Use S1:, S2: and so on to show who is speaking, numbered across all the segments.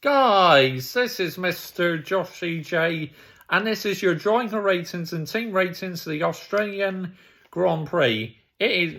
S1: Guys, this is Mr. Joshy J, and this is your driver ratings and team ratings for the Australian Grand Prix.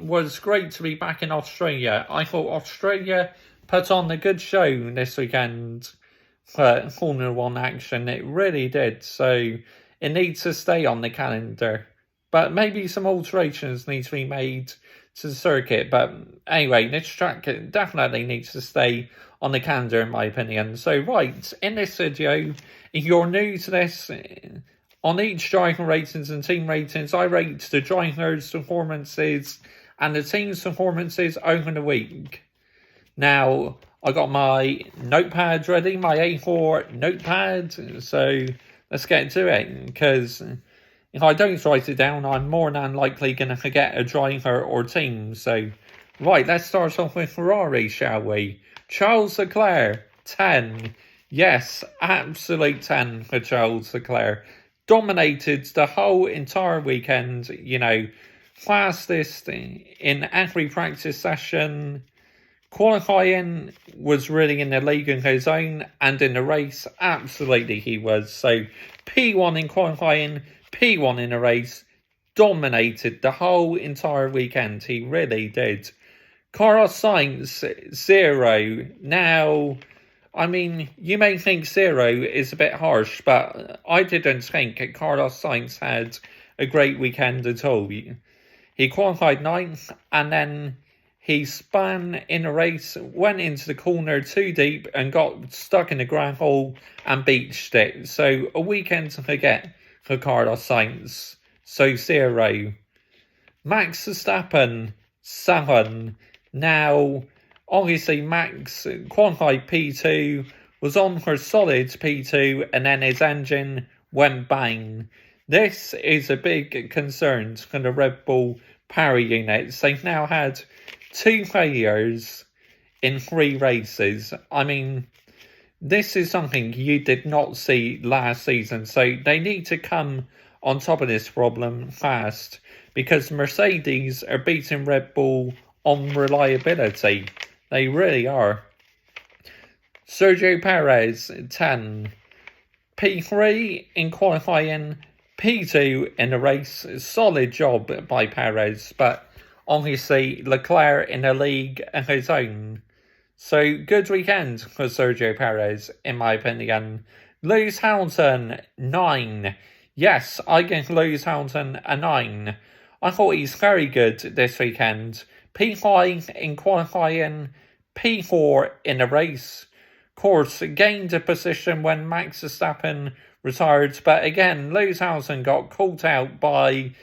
S1: Was great to be back in Australia. I thought Australia put on a good show this weekend for Formula One action. It really did, so it needs to stay on the calendar. But maybe some alterations need to be made to the circuit. But anyway, this track definitely needs to stay on the calendar, in my opinion. So, right, in this video, if you're new to this, on each driver ratings and team ratings, I rate the drivers' performances and the team's performances over the week. Now, I got my notepad ready, my A4 notepad, so let's get to it, because if I don't write it down, I'm more than likely going to forget a driver or team. So, right, let's start off with Ferrari, shall we? Charles Leclerc, 10. Yes, absolute 10 for Charles Leclerc. Dominated the whole entire weekend, fastest in every practice session. Qualifying was really in the league of his own, and in the race, absolutely he was. So, P1 in qualifying, P1 in a race, dominated the whole entire weekend. He really did. Carlos Sainz, 0. Now, I mean, you may think 0 is a bit harsh, but I didn't think Carlos Sainz had a great weekend at all. He qualified 9th, and then he spun in a race, went into the corner too deep, and got stuck in the gravel and beached it. So, a weekend to forget for Carlos Sainz. So, 0. Max Verstappen, 7. Now, obviously, Max qualified P2, was on for solid P2, and then his engine went bang. This is a big concern for the Red Bull power units. They've now had 2 failures in 3 races. I mean, this is something you did not see last season, so they need to come on top of this problem fast, because Mercedes are beating Red Bull on reliability. They really are. Sergio Perez, 10. P3 in qualifying, P2 in the race. Solid job by Perez, but obviously Leclerc in a league of his own. So, good weekend for Sergio Perez, in my opinion. Lewis Hamilton, 9. Yes, I give Lewis Hamilton a 9. I thought he's very good this weekend. P5 in qualifying, P4 in a race. Of course, gained a position when Max Verstappen retired, but again, Lewis Hamilton got caught out by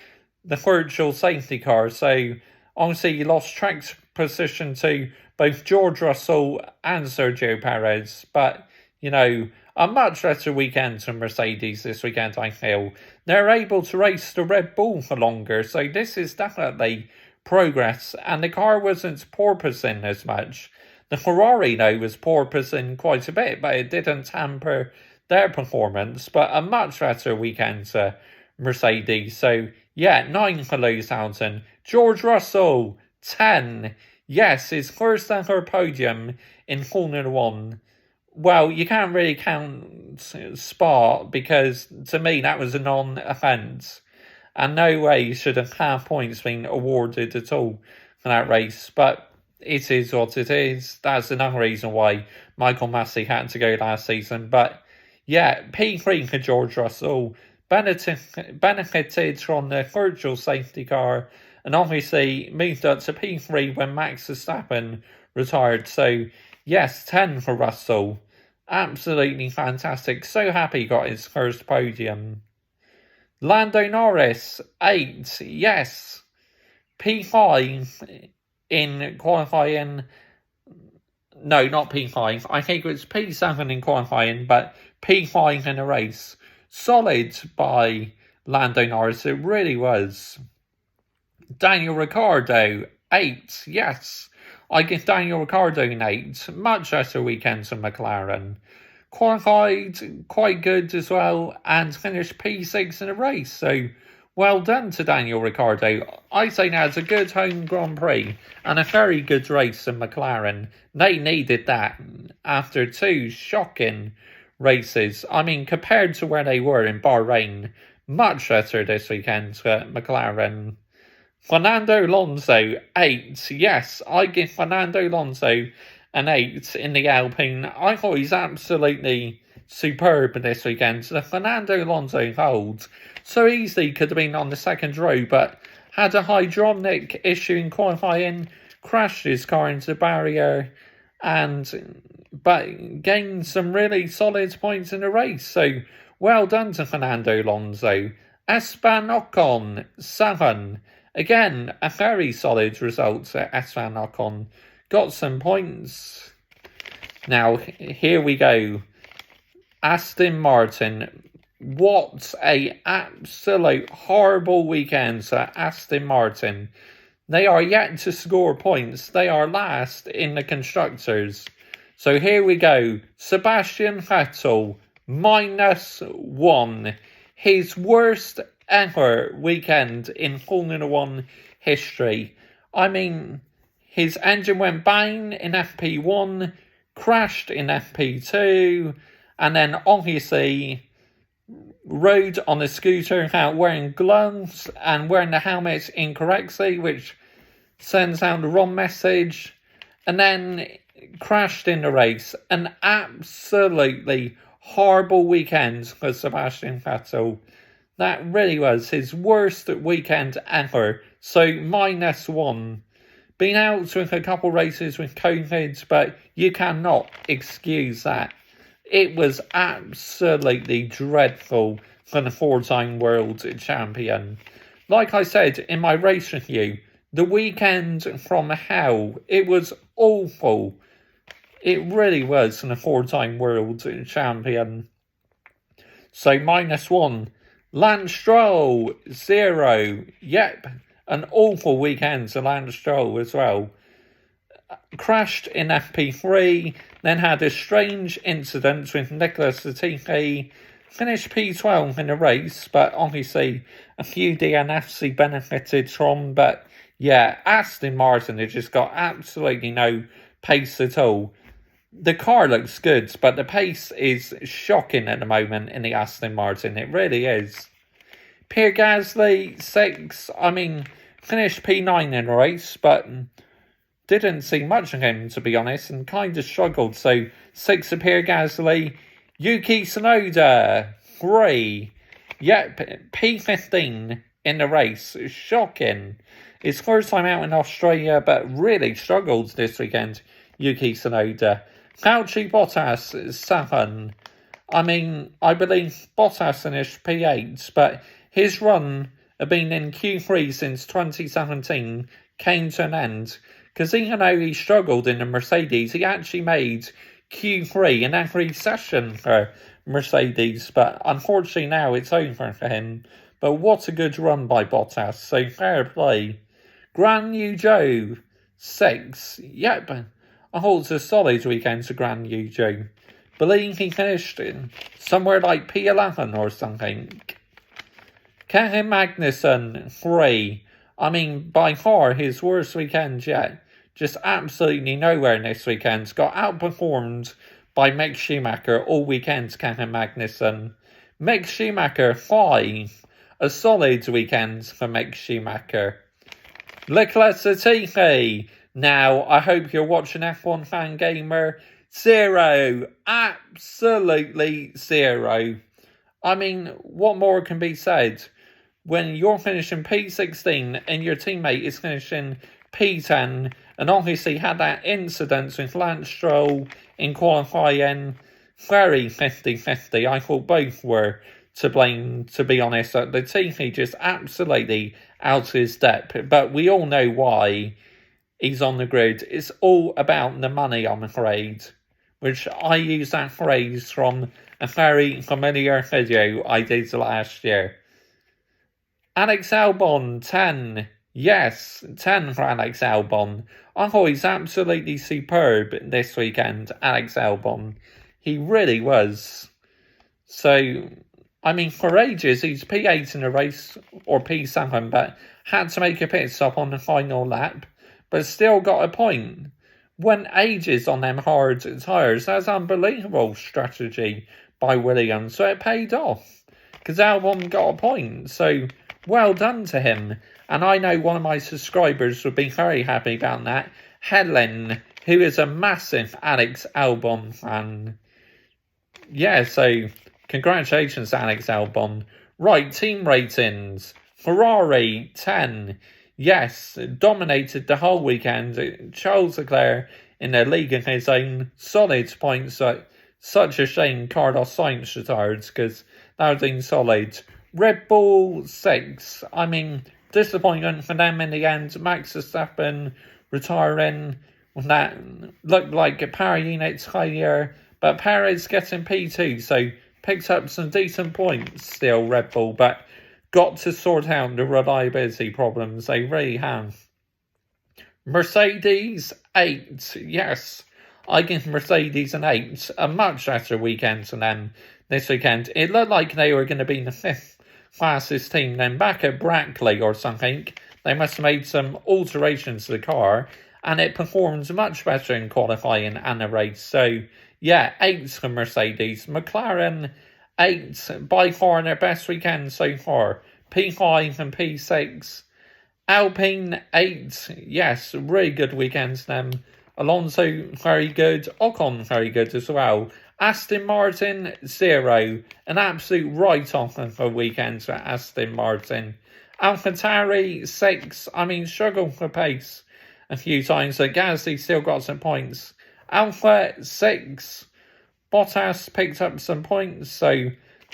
S1: the virtual safety car, so obviously he lost track position to both George Russell and Sergio Perez, but, a much better weekend for Mercedes this weekend, I feel. They're able to race the Red Bull for longer, so this is definitely progress, and the car wasn't porpoising as much. The Ferrari, though, was porpoising quite a bit, but it didn't hamper their performance, but a much better weekend for Mercedes. So, yeah, 9 for Lewis Hamilton. George Russell, 10. Yes, his first ever podium in Formula One. Well, you can't really count Spa, because to me that was a non-offence. And no way should have half points been awarded at all for that race. But it is what it is. That's another reason why Michael Massey had to go last season. But yeah, P3 for George Russell benefited from the virtual safety car, and obviously moved up to P3 when Max Verstappen retired. So yes, 10 for Russell. Absolutely fantastic. So happy he got his first podium. Lando Norris, 8. Yes. P5 in qualifying. No, not P5. I think it was P7 in qualifying, but P5 in a race. Solid by Lando Norris. It really was. Daniel Ricciardo, 8. Yes. I give Daniel Ricciardo an 8. Much better weekend for McLaren. Qualified quite good as well, and finished P6 in a race. So, well done to Daniel Ricciardo. I say now it's a good home Grand Prix and a very good race in McLaren. They needed that. after 2 shocking races. I mean, compared to where they were in Bahrain, much better this weekend for McLaren. Fernando Alonso, 8. Yes, I give Fernando Alonso an 8 in the Alpine. I thought he's absolutely superb this weekend. The Fernando Alonso hold so easily could have been on the second row, but had a hydraulic issue in qualifying, crashed his car into the barrier, but gained some really solid points in the race. So well done to Fernando Alonso. Esteban Ocon, 7. Again, a very solid result at Esteban Ocon. Got some points. Now, here we go. Aston Martin. What a absolute horrible weekend for Aston Martin. They are yet to score points. They are last in the Constructors. So here we go. Sebastian Vettel, -1. His worst ever weekend in Formula 1 history. I mean, his engine went bang in FP1, crashed in FP2, and then obviously rode on a scooter without wearing gloves and wearing the helmet incorrectly, which sends out the wrong message, and then crashed in the race. An absolutely horrible weekend for Sebastian Vettel. That really was his worst weekend ever. So -1. Been out with a couple races with COVID, but you cannot excuse that. It was absolutely dreadful for the 4-time world champion. Like I said in my race review, the weekend from hell. It was awful. It really was for the 4-time world champion. So -1. Lance Stroll, 0. Yep, an awful weekend to Lance Stroll as well. Crashed in FP3, then had a strange incident with Nicholas Latifi. Finished P12 in the race, but obviously a few DNFs he benefited from. But yeah, Aston Martin has just got absolutely no pace at all. The car looks good, but the pace is shocking at the moment in the Aston Martin. It really is. Pierre Gasly, 6. I mean, finished P9 in the race, but didn't see much of him, to be honest, and kind of struggled. So, 6 for Pierre Gasly. Yuki Tsunoda, 3. Yep, P15 in the race. Shocking. His first time out in Australia, but really struggled this weekend, Yuki Tsunoda. Valtteri Bottas, 7. I mean, I believe Bottas finished P8, but his run of being in Q3 since 2017 came to an end. Because even though he struggled in the Mercedes, he actually made Q3 in every session for Mercedes. But unfortunately now it's over for him. But what a good run by Bottas, so fair play. Guan Yu Zhou, 6. Yep, I thought it was a solid weekend to Guan Yu Zhou. Believe he finished in somewhere like P11 or something. Kevin Magnussen, 3. I mean, by far his worst weekend yet. Just absolutely nowhere this weekend. Got outperformed by Mick Schumacher all weekend, Kevin Magnussen. Mick Schumacher, 5. A solid weekend for Mick Schumacher. Leclerc Latifi. Now, I hope you're watching F1 Fan Gamer. 0. Absolutely 0. I mean, what more can be said? When you're finishing P16 and your teammate is finishing P10, and obviously had that incident with Lance Stroll in qualifying, very 50-50. I thought both were to blame, to be honest. Latifi just absolutely out of his depth, but we all know why he's on the grid. It's all about the money, I'm afraid, which I use that phrase from a very familiar video I did last year. Alex Albon, 10. Yes, 10 for Alex Albon. I thought he's absolutely superb this weekend, Alex Albon. He really was. So, I mean, for ages, he's P8 in the race, or P7, but had to make a pit stop on the final lap, but still got a point. went ages on them hard tyres. That's unbelievable strategy by Williams. So it paid off because Albon got a point. So well done to him. And I know one of my subscribers would be very happy about that. Helen, who is a massive Alex Albon fan. Yeah, so congratulations, Alex Albon. Right, team ratings. Ferrari, 10. Yes, dominated the whole weekend. Charles Leclerc in the league in his own. Solid points. Such a shame Carlos Sainz retired because that would have been solid. Red Bull, 6. I mean, disappointment for them in the end. Max Verstappen retiring. That looked like a power unit failure. But Perez getting P2, so picked up some decent points still, Red Bull, but got to sort out the reliability problems. They really have. Mercedes, 8. Yes, I give Mercedes an 8. A much better weekend than them this weekend. It looked like they were going to be the 5th fastest team. Then back at Brackley or something, they must have made some alterations to the car, and it performs much better in qualifying and the race. So, yeah, 8 for Mercedes. McLaren, 8, by far their best weekend so far. P5 and P6. Alpine, 8. Yes, really good weekends them. Alonso, very good. Ocon, very good as well. Aston Martin, 0. An absolute write-off of a weekend for Aston Martin. AlphaTauri, 6. I mean, struggled for pace a few times. So Gasly still got some points. Alpha, 6. Bottas picked up some points, so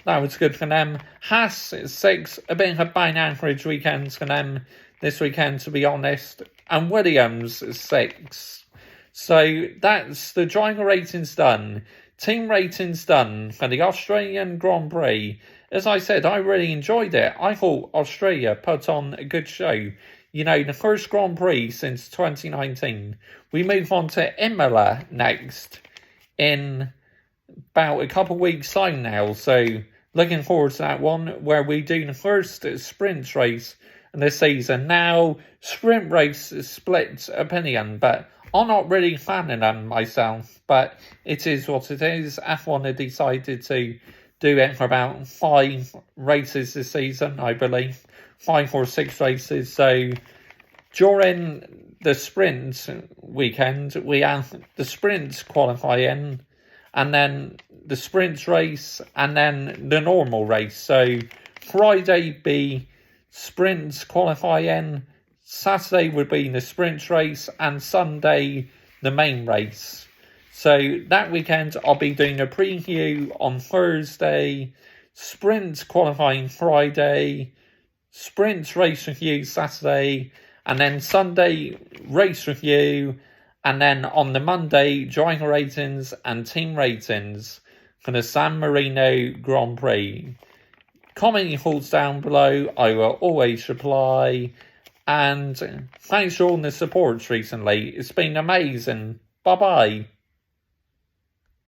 S1: that was good for them. Haas, 6. A bit of a bang average weekend for them this weekend, to be honest. And Williams, 6. So that's the driver ratings done. Team ratings done for the Australian Grand Prix. As I said, I really enjoyed it. I thought Australia put on a good show. You know, the first Grand Prix since 2019. We move on to Imola next in about a couple of weeks' time now. So looking forward to that one, where we do the first sprint race in this season. Now, sprint race is split opinion, but I'm not really a fan of them myself. But it is what it is. F1 have decided to do it for about 5 races this season, I believe. 5 or 6 races. So during the sprint weekend, we have the sprint qualifying, and then the sprint race, and then the normal race. So Friday be sprint qualifying, Saturday would be the sprint race, and Sunday the main race. So that weekend I'll be doing a preview on Thursday, sprint qualifying Friday, sprint race review Saturday, and then Sunday race review, and then on the Monday driver ratings and team ratings for the San Marino Grand Prix. Comment your thoughts down below. I will always reply. And thanks for all the support recently. It's been amazing. Bye-bye.